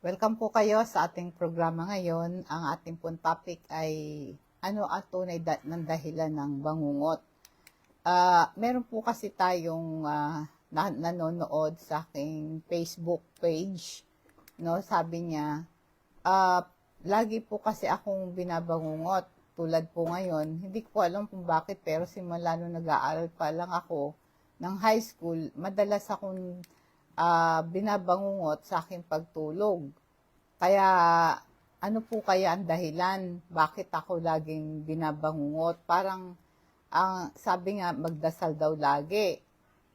Welcome po kayo sa ating programa ngayon. Ang ating pong topic ay ano ang tunay ng dahilan ng bangungot. Meron po kasi tayong nanonood sa aking Facebook page. No? Sabi niya, lagi po kasi akong binabangungot. Tulad po ngayon, hindi ko alam kung bakit pero simula nung nag-aaral pa lang ako ng high school, madalas akong binabangungot sa aking pagtulog. Kaya ano po kaya ang dahilan? Bakit ako laging binabangungot? Parang sabi nga magdasal daw lagi.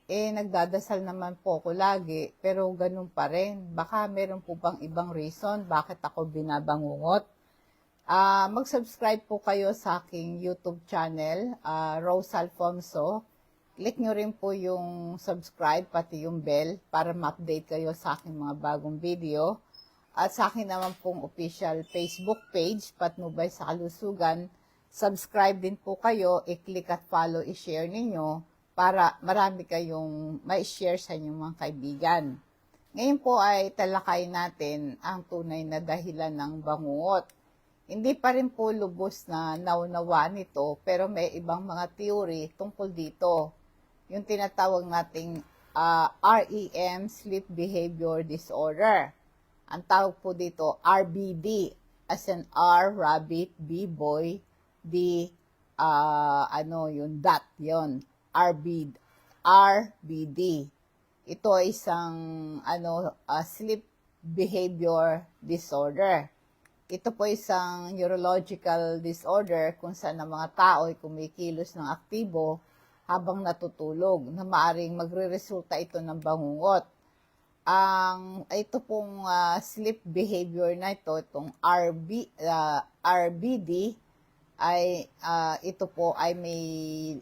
Nagdadasal naman po ako lagi, pero ganun pa rin. Baka meron po bang ibang reason bakit ako binabangungot? Mag-subscribe po kayo sa aking YouTube channel, Rose Alfonso. Click nyo rin po yung subscribe, pati yung bell, para ma-update kayo sa aking mga bagong video. At sa akin naman pong official Facebook page, Patnubay sa Kalusugan. Subscribe din po kayo, i-click at follow, i-share ninyo para marami kayong ma-share sa inyong mga kaibigan. Ngayon po ay talakayin natin ang tunay na dahilan ng bangungot. Hindi pa rin po lubos na naunawaan ito, pero may ibang mga theory tungkol dito. Yung tinatawag nating REM, Sleep Behavior Disorder. Ang tawag po dito, RBD, as in R, rabbit, B, boy, D, yung dot, yon RBD. Ito ay isang, sleep behavior disorder. Ito po isang neurological disorder kung saan ang mga tao ay kumikilos ng aktibo habang natutulog, na maaring magre-resulta ito ng bangungot. Ito pong sleep behavior na ito, itong RBD, ay ito po ay may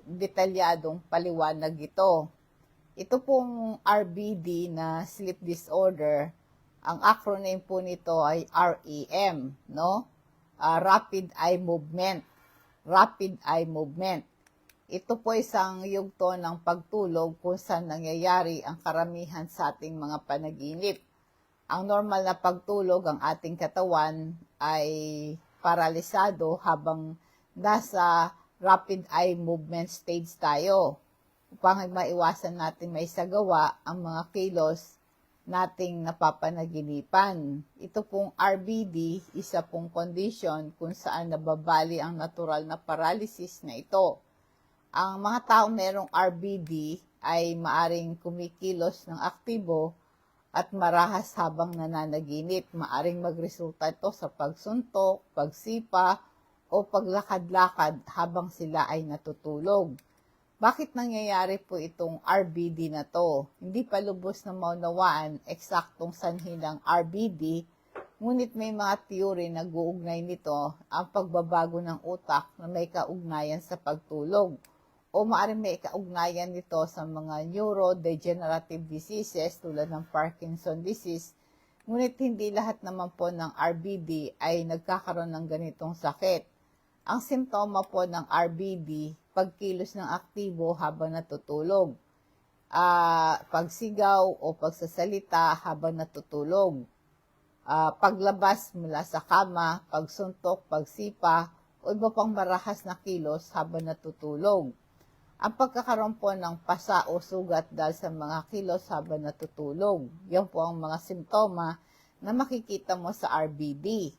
detalyadong paliwanag ito. Ito pong RBD na sleep disorder, ang acronym po nito ay REM, no? Rapid Eye Movement. Rapid Eye Movement. Ito po isang yugto ng pagtulog kung saan nangyayari ang karamihan sa ating mga panaginip. Ang normal na pagtulog, ang ating katawan ay paralisado habang nasa rapid eye movement stage tayo upang maiwasan natin may sagawa ang mga kilos nating napapanaginipan. Ito pong RBD, isa pong condition kung saan nababali ang natural na paralysis na ito. Ang mga taong merong RBD ay maaring kumikilos ng aktibo at marahas habang nananaginip. Maaring magresulta ito sa pagsuntok, pagsipa, o paglakad-lakad habang sila ay natutulog. Bakit nangyayari po itong RBD na to? Hindi pa lubos na maunawaan eksaktong sanhi ng RBD, ngunit may mga theory na guugnay nito ang pagbabago ng utak na may kaugnayan sa pagtulog, o maaaring may kaugnayan nito sa mga neurodegenerative diseases tulad ng Parkinson disease, ngunit hindi lahat naman po ng RBD ay nagkakaroon ng ganitong sakit. Ang simptoma po ng RBD, pagkilos ng aktibo habang natutulog, pagsigaw o pagsasalita habang natutulog, paglabas mula sa kama, pagsuntok, pagsipa, o iba pang marahas na kilos habang natutulog. Ang pagkakaroon po ng pasa o sugat dahil sa mga kilos habang natutulog. Yan po ang mga simptoma na makikita mo sa RBD.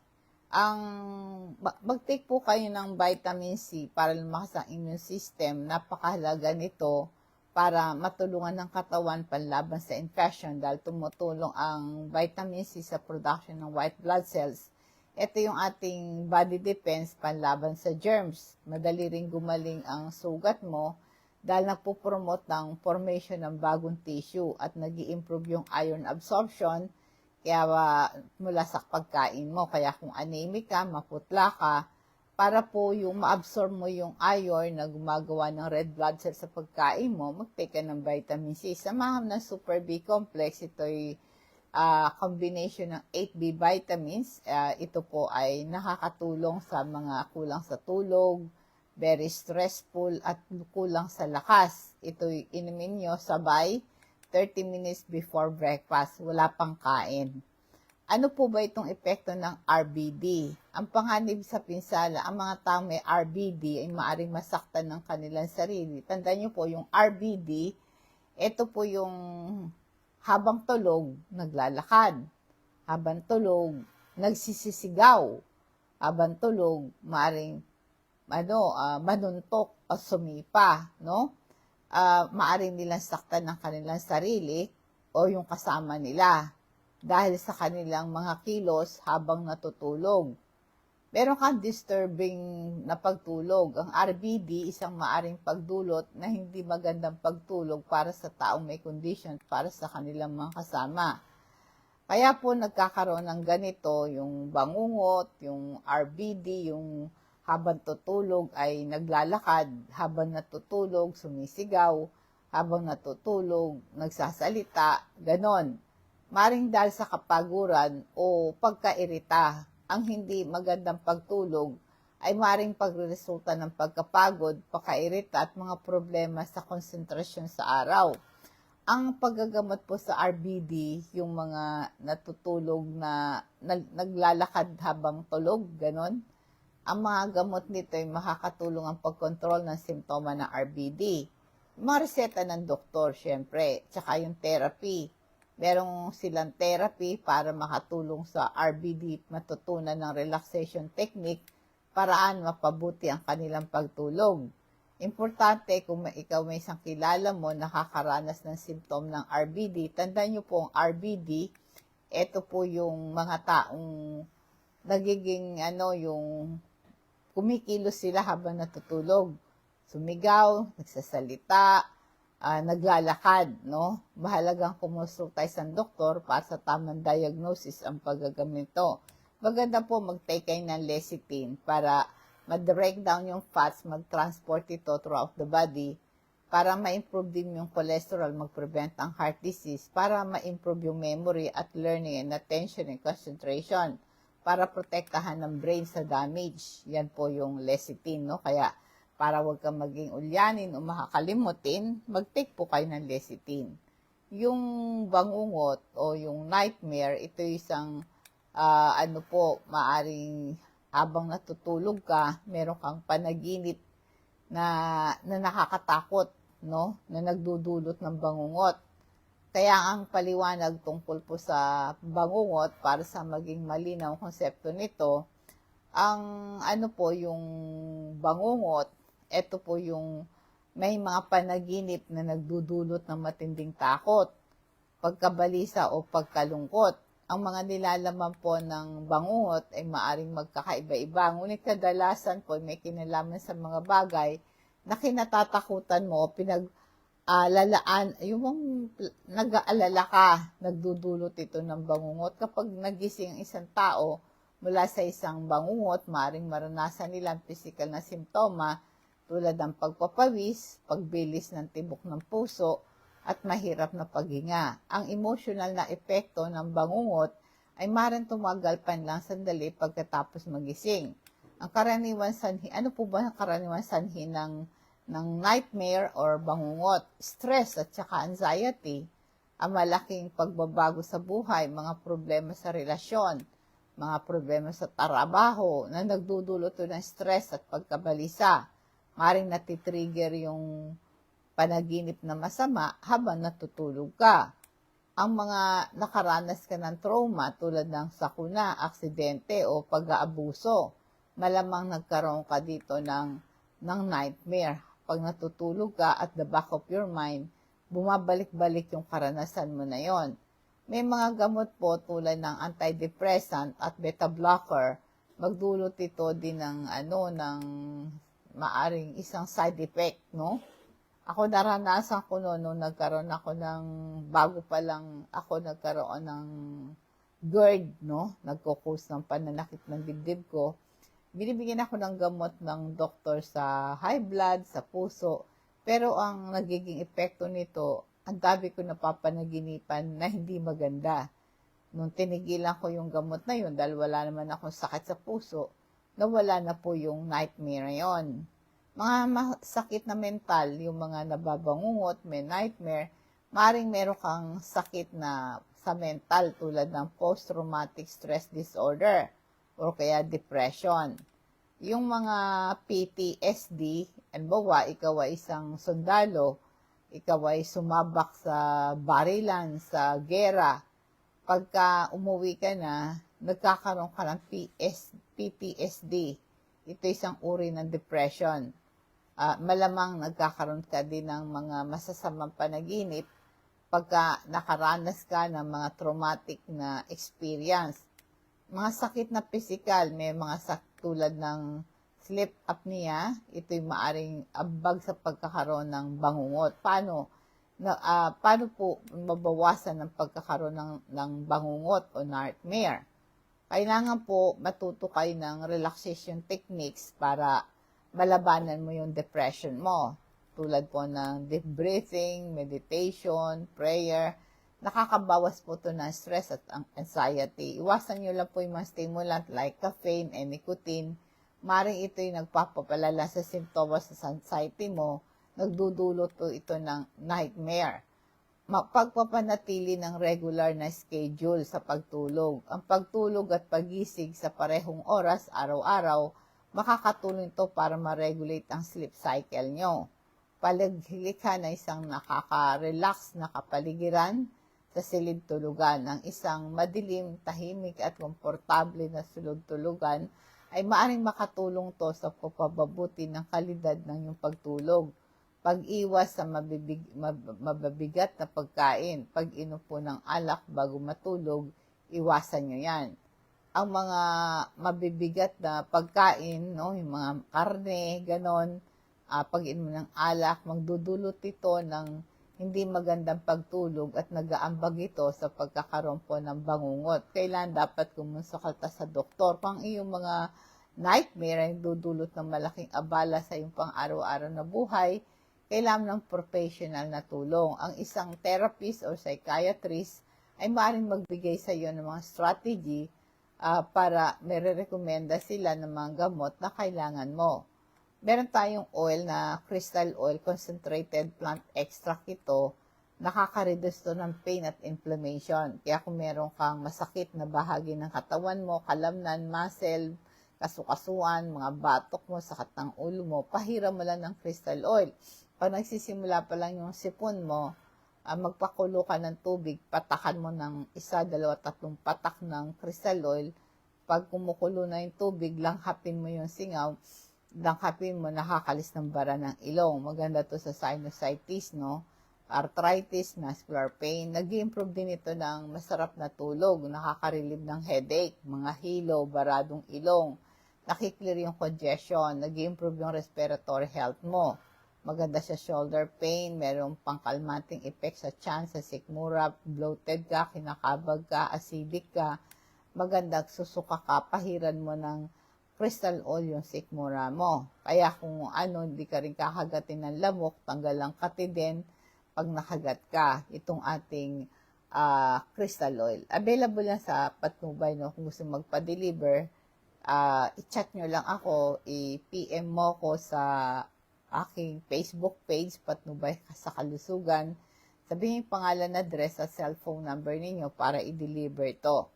Mag-take po kayo ng vitamin C para lumakas ang immune system. Napakahalaga nito para matulungan ng katawan panlaban sa infection dahil tumutulong ang vitamin C sa production ng white blood cells. Ito yung ating body defense panlaban sa germs. Madali ring gumaling ang sugat mo dahil nagpo-promote ng formation ng bagong tissue at nag-i-improve yung iron absorption kaya mula sa pagkain mo. Kaya kung anemic ka, maputla ka, para po yung ma-absorb mo yung iron na gumagawa ng red blood cells sa pagkain mo, mag-take ka ng vitamin C. Samahan ng Super B Complex, ito ay combination ng 8B vitamins. Ito po ay nakakatulong sa mga kulang sa tulog, very stressful, at kulang sa lakas. Ito'y inumin nyo sabay 30 minutes before breakfast. Wala pang kain. Ano po ba itong epekto ng RBD? Ang panganib sa pinsala, ang mga taong may RBD ay maaaring masaktan ng kanilang sarili. Tandaan niyo po, yung RBD, ito po yung habang tulog, naglalakad. Habang tulog, nagsisisigaw. Habang tulog, maaaring manuntok o sumipa, no? Maaaring nilang saktan ng kanilang sarili o yung kasama nila dahil sa kanilang mga kilos habang natutulog. Meron kang disturbing na pagtulog. Ang RBD, isang maaring pagdulot na hindi magandang pagtulog para sa taong may condition para sa kanilang mga kasama. Kaya po nagkakaroon ng ganito, yung bangungot, yung RBD, yung habang tutulog ay naglalakad, habang natutulog, sumisigaw, habang natutulog, nagsasalita, ganon. Maring dahil sa kapaguran o pagkairita, ang hindi magandang pagtulog ay maring pagresulta ng pagkapagod, pagkairita at mga problema sa konsentrasyon sa araw. Ang paggagamot po sa RBD, yung mga natutulog na naglalakad habang tulog, ganon, ang mga gamot nito ay makakatulong ang pagkontrol ng simptoma ng RBD. Mga reseta ng doktor, syempre, tsaka yung therapy. Merong silang therapy para makatulong sa RBD, matutunan ng relaxation technique, paraan mapabuti ang kanilang pagtulog. Importante kung ikaw may isang kilala mo nakakaranas ng simptom ng RBD, tandaan nyo po ang RBD, ito po yung mga taong nagiging yung kumikilos sila habang natutulog. Sumigaw, nagsasalita, naglalakad, no? Mahalagang kumonsulta sa doktor para sa tamang diagnosis ang paggagamit nito. Maganda po mag-take kayo ng lecithin para ma-break down yung fats, mag-transport ito throughout the body para ma-improve din yung cholesterol, mag-prevent ang heart disease, para ma-improve yung memory at learning and attention and concentration, para protektahan ng brain sa damage. Yan po yung lecithin, no? Kaya para wag kang maging ulyanin o makakalimutin, mag-take po kayo ng lecithin. Yung bangungot o yung nightmare, ito isang maaring habang natutulog ka, meron kang panaginip na nakakatakot, no? Na nagdudulot ng bangungot. Kaya ang paliwanag tungkol po sa bangungot para sa maging malinaw ang konsepto nito, ang yung bangungot, ito po yung may mga panaginip na nagdudulot ng matinding takot, pagkabalisa o pagkalungkot. Ang mga nilalaman po ng bangungot ay maaring magkakaiba-iba, ngunit kadalasan po may kinalaman sa mga bagay na kinatatakutan mo, pinag-alalaan, yung nag-aalala ka, nagdudulot ito ng bangungot. Kapag nagising ang isang tao mula sa isang bangungot, maaring maranasan nila ang physical na simptoma tulad ng pagpapawis, pagbilis ng tibok ng puso, at mahirap na paghinga. Ang emotional na epekto ng bangungot ay maaaring tumagal pa lang sandali pagkatapos magising. Ang karaniwan sanhi, ano po ba ang karaniwan sanhi ng nightmare or bangungot? Stress at saka anxiety, ang malaking pagbabago sa buhay, mga problema sa relasyon, mga problema sa trabaho na nagdudulot ng stress at pagkabalisa. Maring natitrigger yung panaginip na masama habang natutulog ka. Ang mga nakaranas ka ng trauma tulad ng sakuna, aksidente o pag-aabuso, malamang nagkaroon ka dito ng nightmare. Pag natutulog ka at the back of your mind, bumabalik-balik yung karanasan mo na yon. May mga gamot po tulad ng antidepressant at beta blocker, magdulot ito din ng ng maaring isang side effect, no? Ako naranasan ko nung nagkaroon ako bago pa lang ako nagkaroon ng GERD, no? Nagko-cause ng pananakit ng dibdib ko. Binibigyan ako ng gamot ng doktor sa high blood, sa puso. Pero ang nagiging epekto nito, ang dami ko napapanaginipan na hindi maganda. Nung tinigilan ko yung gamot na yun, dahil wala naman akong sakit sa puso, nawala na po yung nightmare yon. Mga sakit na mental, yung mga nababangungot, may nightmare, maring meron kang sakit na sa mental tulad ng post-traumatic stress disorder o kaya depression. Yung mga PTSD, halimbawa, ikaw ay isang sundalo, ikaw ay sumabak sa barilan, sa gera, pagka umuwi ka na, nagkakaroon ka ng PTSD. Ito isang uri ng depression. Malamang nagkakaroon ka din ng mga masasamang panaginip pagka nakaranas ka ng mga traumatic na experience. Mga sakit na physical, may mga sakit tulad ng sleep apnea, ito'y maaring ambag sa pagkakaroon ng bangungot. Paano po mabawasan ng pagkakaroon ng bangungot o nightmare? Kailangan po matuto kayo ng relaxation techniques para malabanan mo yung depression mo. Tulad po ng deep breathing, meditation, prayer. Nakakabawas po ito ng stress at anxiety. Iwasan nyo lang po yung mga stimulant like caffeine and nicotine. Maring ito yung nagpapapalala sa simptomas sa anxiety mo. Nagdudulot po ito ng nightmare. Pagpapanatili ng regular na schedule sa pagtulog. Ang pagtulog at pagising sa parehong oras araw-araw, makakatulong ito para ma-regulate ang sleep cycle nyo. Palaghilikan na isang nakaka-relax na kapaligiran sa silid tulugan. Ang isang madilim, tahimik at komportable na silid tulugan ay maaaring makatulong to sa pagpapabuti ng kalidad ng iyong pagtulog. Pag-iwas sa mababigat na pagkain, pag-inom po ng alak bago matulog, iwasan nyo yan. Ang mga mabibigat na pagkain, no, yung mga karne, ganon, pag-inom ng alak, magdudulot ito ng hindi magandang pagtulog at nag-aambag ito sa pagkakaroon po ng bangungot. Kailan dapat kumonsulta sa doktor kung iyong mga nightmare ay dudulot ng malaking abala sa iyong pang-araw-araw na buhay. Kailangan ng professional na tulong. Ang isang therapist o psychiatrist ay maaaring magbigay sa iyo ng mga strategy para mere-recommenda sila ng mga gamot na kailangan mo. Meron tayong oil na crystal oil, concentrated plant extract ito, nakaka-reduce to ng pain at inflammation. Kaya kung meron kang masakit na bahagi ng katawan mo, kalamnan, muscle, kasukasuan, mga batok mo, sakit ng ulo mo, pahiram mo lang ng crystal oil. Pag nagsisimula pa lang yung sipon mo, magpakulo ka ng tubig, patakan mo ng 1, 2, 3 patak ng crystal oil. Pag kumukulo na yung tubig, langhapin mo yung singaw, langkapin mo, nakakalis ng bara ng ilong. Maganda to sa sinusitis, no? Arthritis, muscular pain. Nag-improve din ito ng masarap na tulog. Nakaka-relieve ng headache, mga hilo, baradong ilong. Nakiklear yung congestion. Nag-improve yung respiratory health mo. Maganda sa shoulder pain. Merong pangkalmating effect sa tiyan, sa sikmura. Bloated ka, kinakabag ka, acidic ka. Maganda, susuka ka, pahiran mo ng crystal oil yung sikmura mo. Kaya kung hindi ka rin kakagatin ng lamok, tanggal ang katiden pag nakagat ka. Itong ating crystal oil. Available yan sa Patnubay, no? Kung gusto magpa-deliver, i-chat nyo lang ako, i-PM mo ko sa aking Facebook page, Patnubay sa Kalusugan. Sabihin yung pangalan, address at cellphone number ninyo para i-deliver to.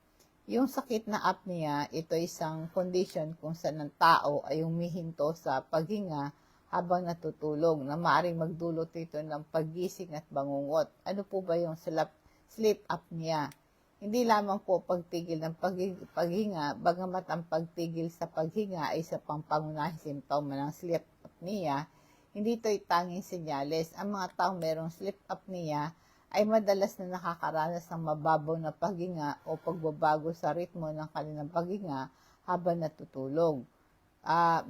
Yung sakit na apnea, ito isang condition kung saan ang tao ay humihinto sa paghinga habang natutulog na maaaring magdulot ito ng paggising at bangungot. Ano po ba yung sleep apnea? Hindi lamang po pagtigil ng paghinga, bagamat ang pagtigil sa paghinga ay isa pang pangunahing simptoma ng sleep apnea, hindi ito tanging senyales. Ang mga taong merong sleep apnea ay madalas na nakakaranas ng mababaw na paghinga o pagbabago sa ritmo ng kanilang paghinga habang natutulog.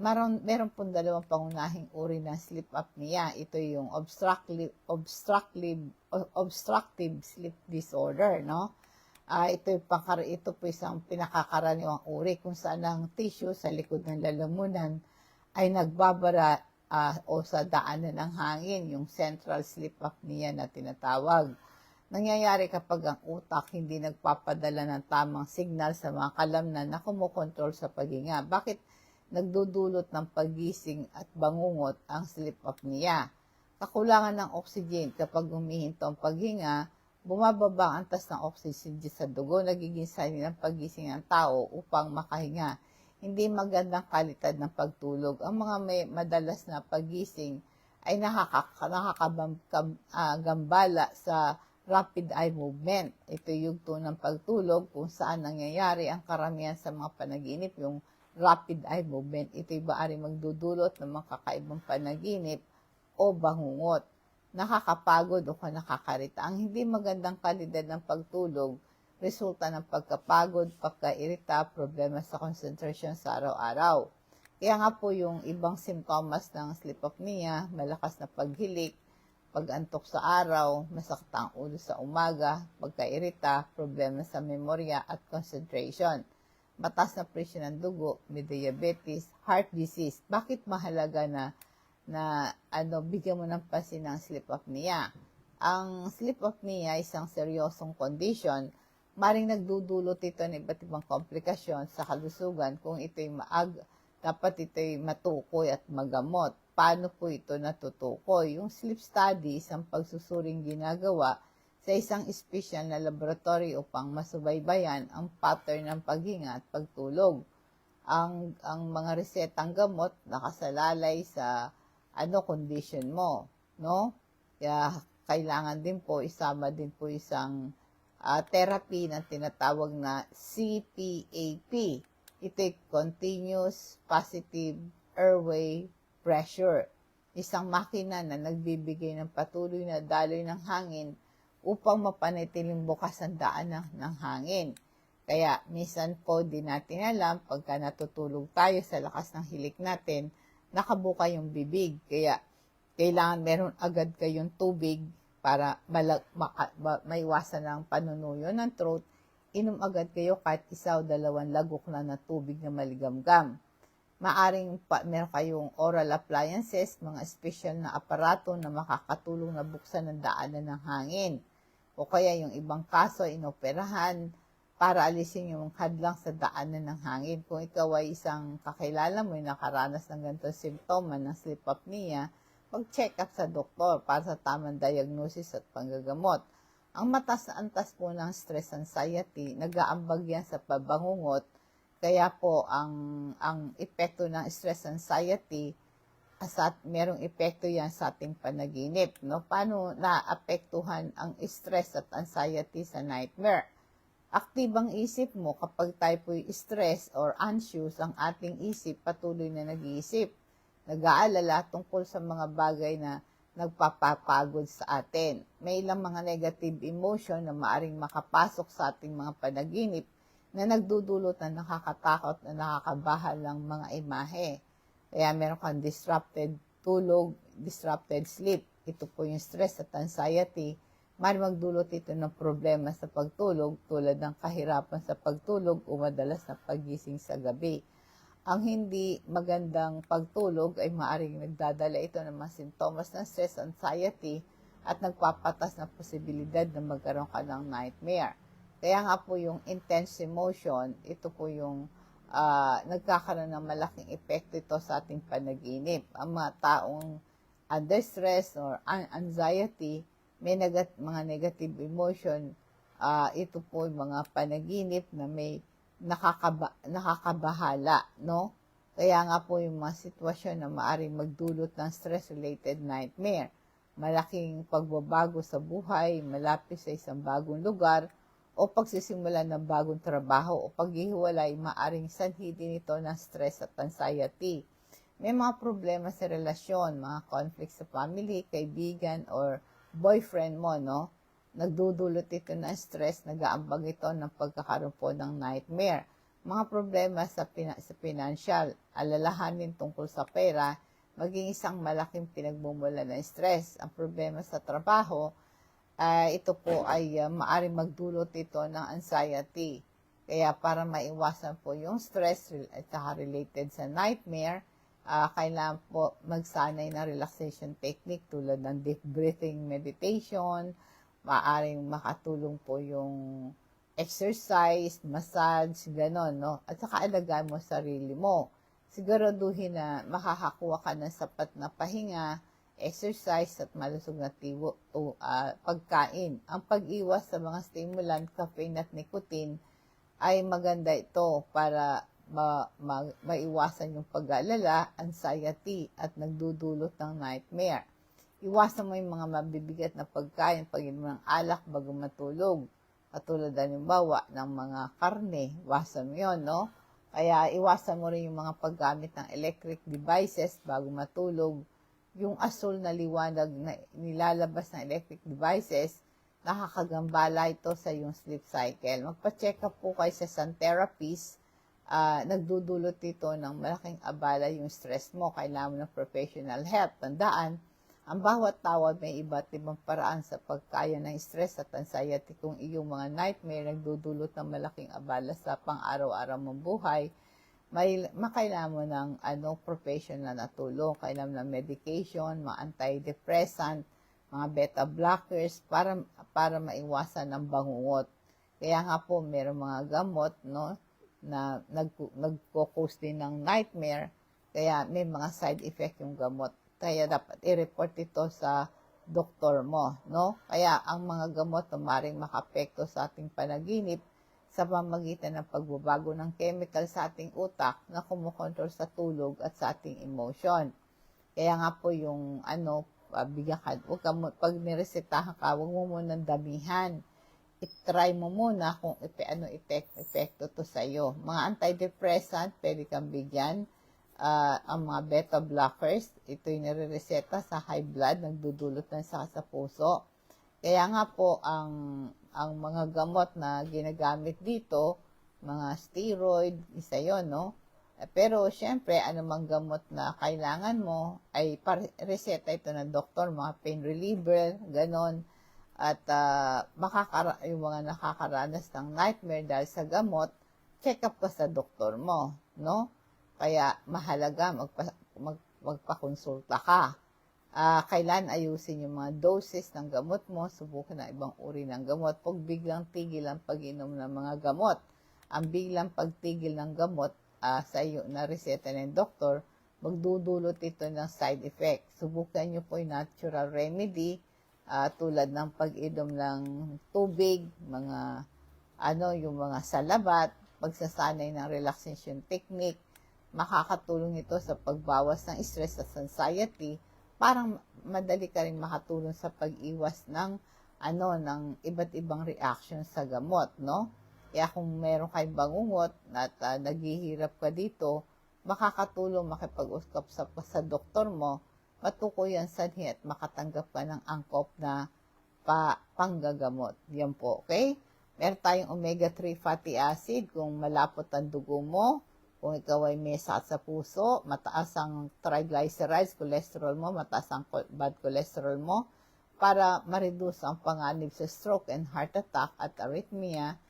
Meron pong dalawang pangunahing uri ng sleep apnea. Ito yung obstructive sleep disorder, no? Ito po isang pinakakaraniwang uri kung saan ang tissue sa likod ng lalamunan ay nagbabara o sa daanan ng hangin, yung central sleep apnea na tinatawag. Nangyayari kapag ang utak hindi nagpapadala ng tamang signal sa mga kalamnan na kumukontrol sa paghinga. Bakit nagdudulot ng paggising at bangungot ang sleep apnea? Kakulangan ng oxygen kapag humihinto ang paghinga, bumababa ang antas ng oxygen sa dugo, nagiging sanhi ng pagising ng tao upang makahinga. Hindi magandang kalidad ng pagtulog. Ang mga may madalas na pagising ay nakakagambala sa rapid eye movement. Ito yung yugto ng pagtulog kung saan nangyayari ang karamihan sa mga panaginip, yung rapid eye movement. Ito'y baari magdudulot ng mga kakaibang panaginip o bangungot. Nakakapagod o nakakarita. Ang hindi magandang kalidad ng pagtulog, resulta ng pagkapagod, pagkairita, problema sa concentration sa araw-araw. Kaya nga po yung ibang simptomas ng sleep apnea, malakas na paghilik, pag-antok sa araw, masakit ang ulo sa umaga, pagkairita, problema sa memorya at concentration, mataas na presyon ng dugo, may diabetes, heart disease. Bakit mahalaga na bigyan mo ng pansin ng sleep apnea? Ang sleep apnea ay isang seryosong condition. Maring nagdudulot ito ng iba't ibang komplikasyon sa kalusugan kung ito'y dapat ito'y matukoy at magamot. Paano po ito natutukoy? Yung sleep study, isang pagsusuring ginagawa sa isang espesyal na laboratory upang masubaybayan ang pattern ng paghinga at pagtulog. Ang mga resetang gamot nakasalalay sa condition mo, no? Kaya kailangan din po isama din po isang therapy na tinatawag na CPAP. Ito'y Continuous Positive Airway Pressure. Isang makina na nagbibigay ng patuloy na daloy ng hangin upang mapanatiling bukas ang daan ng hangin. Kaya minsan po di natin alam pagka natutulog tayo sa lakas ng hilik natin, nakabuka yung bibig. Kaya kailangan meron agad kayong tubig para maiwasan ang panunuyo ng throat. Inom agad kayo kahit 1 o 2 lagok na tubig na maligamgam. Maaring meron kayong oral appliances, mga special na aparato na makakatulong na buksan ang daanan ng hangin. O kaya yung ibang kaso, inoperahan para alisin yung hadlang sa daanan ng hangin. Kung ikaw ay isang kakilala mo, nakaranas ng ganitong simptoma ng sleep apnea, mag-check up sa doktor para sa tamang diagnosis at panggagamot. Ang mataas na antas po ng stress anxiety, nag-aambag yan sa pabangungot, kaya po ang epekto ng stress anxiety, merong epekto yan sa ating panaginip. No? Paano naapektuhan ang stress at anxiety sa nightmare? Aktibang isip mo kapag tayo po'y stress or anxious, ang ating isip patuloy na nag-iisip. Nag-aalala tungkol sa mga bagay na nagpapapagod sa atin. May ilang mga negative emotion na maaring makapasok sa ating mga panaginip na nagdudulot na nakakatakot na nakakabahan ng mga imahe. Kaya meron kang disrupted tulog, disrupted sleep. Ito po yung stress at anxiety. Maaaring magdulot ito ng problema sa pagtulog tulad ng kahirapan sa pagtulog o madalas na paggising sa gabi. Ang hindi magandang pagtulog ay maaaring nagdadala ito ng mga sintomas ng stress, anxiety at nagpapatas ng posibilidad na magkaroon ka ng nightmare. Kaya nga po yung intense emotion, ito po yung nagkakaroon ng malaking epekto ito sa ating panaginip. Ang mga taong under stress or anxiety, may mga negative emotion, ito po yung mga panaginip na may nakakabahala, no? Kaya nga po yung mga sitwasyon na maaaring magdulot ng stress-related nightmare, malaking pagbabago sa buhay, malapit sa isang bagong lugar, o pagsisimula ng bagong trabaho o paghihiwalay, maaaring sanhi din ito ng stress at anxiety. May mga problema sa relasyon, mga conflict sa family, kaibigan, or boyfriend mo, no? Nagdudulot ito ng stress, nag-aambag ito ng pagkakaroon po ng nightmare. Mga problema sa financial, alalahanin tungkol sa pera, maging isang malaking pinagmumula ng stress. Ang problema sa trabaho, ito po ay maaaring magdulot ito ng anxiety. Kaya para maiwasan po yung stress at related sa nightmare, kailangan po magsanay ng relaxation technique tulad ng deep breathing meditation. Maaaring makatulong po yung exercise, massage, gano'n, no? At saka alagaan mo sarili mo. Siguraduhin na makakakuha ka ng sapat na pahinga, exercise at malusog na pagkain. Ang pag-iwas sa mga stimulant, caffeine at nicotine ay maganda ito para maiwasan yung pag-aalala, anxiety at nagdudulot ng nightmare. Iwasan mo yung mga mabibigat na pagkain, pag-inom ng alak bago matulog. Katulad halimbawa ng mga karne, iwasan mo yun, no? Kaya iwasan mo rin yung mga paggamit ng electric devices bago matulog. Yung asul na liwanag na nilalabas ng electric devices, nakakagambala ito sa yung sleep cycle. Magpa-check up po kayo sa sun therapist. Nagdudulot ito ng malaking abala yung stress mo. Kailangan mo ng professional help. Tandaan, ang bawat tao may iba't ibang paraan sa pagkaya ng stress at anxiety. Kung iyong mga nightmare nagdudulot ng malaking abala sa pang-araw-araw mong buhay, makailangan mo ng professional na tulong. Kailangan ng medication, mga antidepressant, mga beta blockers para maiwasan ng bangungot. Kaya nga po, mayroong mga gamot, no, na nagko-cause din ng nightmare. Kaya may mga side effect yung gamot. Kaya dapat i-report ito sa doktor mo, no? Kaya ang mga gamot maaaring makapekto sa ating panaginip sa pamamagitan ng pagbabago ng chemical sa ating utak na kumukontrol sa tulog at sa ating emotion. Kaya nga po yung bigyan ka, pag niresetahan ka, huwag mo munang damihan. I-try mo muna kung epekto to sa iyo. Mga antidepressant, pwede kang bigyan. Ang mga beta blockers, ito yung nire-reseta sa high blood, nagdudulot ng sakit sa puso. Kaya nga po, ang mga gamot na ginagamit dito, mga steroid, isa yon, no? Pero, syempre, anumang gamot na kailangan mo, ay reseta ito ng doktor, mga pain reliever, ganon. At yung mga nakakaranas ng nightmare dahil sa gamot, check up ka sa doktor mo, no? Kaya mahalaga magpakonsulta ka. Kailan ayusin yung mga doses ng gamot mo, subukan ng ibang uri ng gamot. Huwag biglang tigil ang pag-inom ng mga gamot. Ang biglang pagtigil ng gamot sa iyo na reseta ng doktor, magdudulot ito ng side effect. Subukan nyo po yung natural remedy tulad ng pag-inom ng tubig, yung mga salabat, pagsasanay ng relaxation technique. Makakatulong ito sa pagbawas ng stress at anxiety. Parang madali ka rin makatulong sa pag-iwas ng iba't ibang reaction sa gamot, no? Kaya kung meron kayong bangungot at naghihirap ka dito, makakatulong makipag-usap sa doktor mo, matukoy ang sanhi at makatanggap ka ng angkop na panggagamot. Yan po, okay? Meron tayong omega-3 fatty acid kung malapot ang dugo mo. Kung ikaw ay may sakit sa puso, mataas ang triglycerides, cholesterol mo, mataas ang bad cholesterol mo, para ma-reduce ang panganib sa stroke and heart attack at arrhythmia,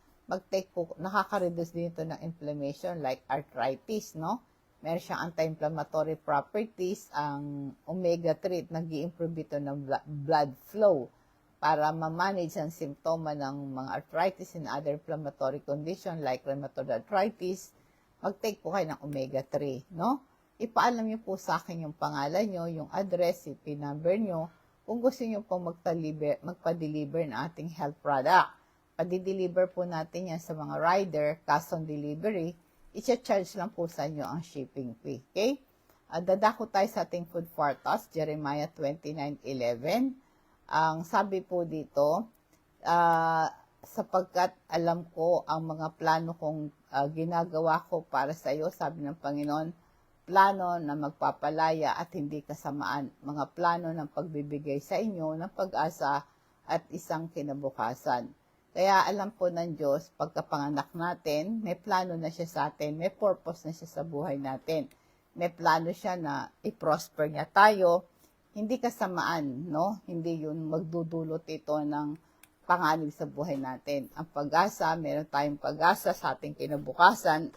nakaka-reduce din ito ng inflammation like arthritis, no? Meron siyang anti-inflammatory properties, ang omega-3, nag-i-improve ito ng blood flow para ma-manage ang simptoma ng mga arthritis and other inflammatory condition like rheumatoid arthritis. Mag-take po kayo ng omega-3, no? Ipaalam niyo po sa akin yung pangalan niyo, yung address, yung PIN number niyo, kung gusto niyo po magpa-deliver ng ating health product. Padi-deliver po natin yan sa mga rider, cash on delivery, i-charge lang po sa inyo ang shipping fee, okay? Dadako tayo sa ating food for thoughts, Jeremiah 29:11. Ang sabi po dito, sapagkat alam ko ang mga plano kong ginagawa ko para sa iyo, sabi ng Panginoon, plano na magpapalaya at hindi kasamaan, mga plano ng pagbibigay sa inyo ng pag-asa at isang kinabukasan. Kaya alam po ng Diyos, pagkapanganak natin, may plano na siya sa atin, may purpose na siya sa buhay natin. May plano siya na i-prosper niya tayo, hindi kasamaan, no? Hindi yun magdudulot ito ng panganib sa buhay natin. Ang pag-asa, meron tayong pag-asa sa ating kinabukasan.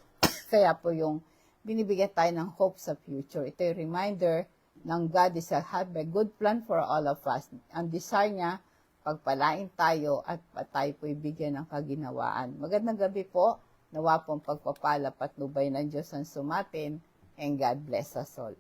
Kaya po yung binibigyan tayo ng hope sa future. Ito yung reminder ng God is have a good plan for all of us. Ang desire niya, pagpalain tayo at tayo po ibigyan ng kaginawaan. Magandang gabi po. Nawa pong pagpapala patnubay ng Diyos ang sumatin. And God bless us all.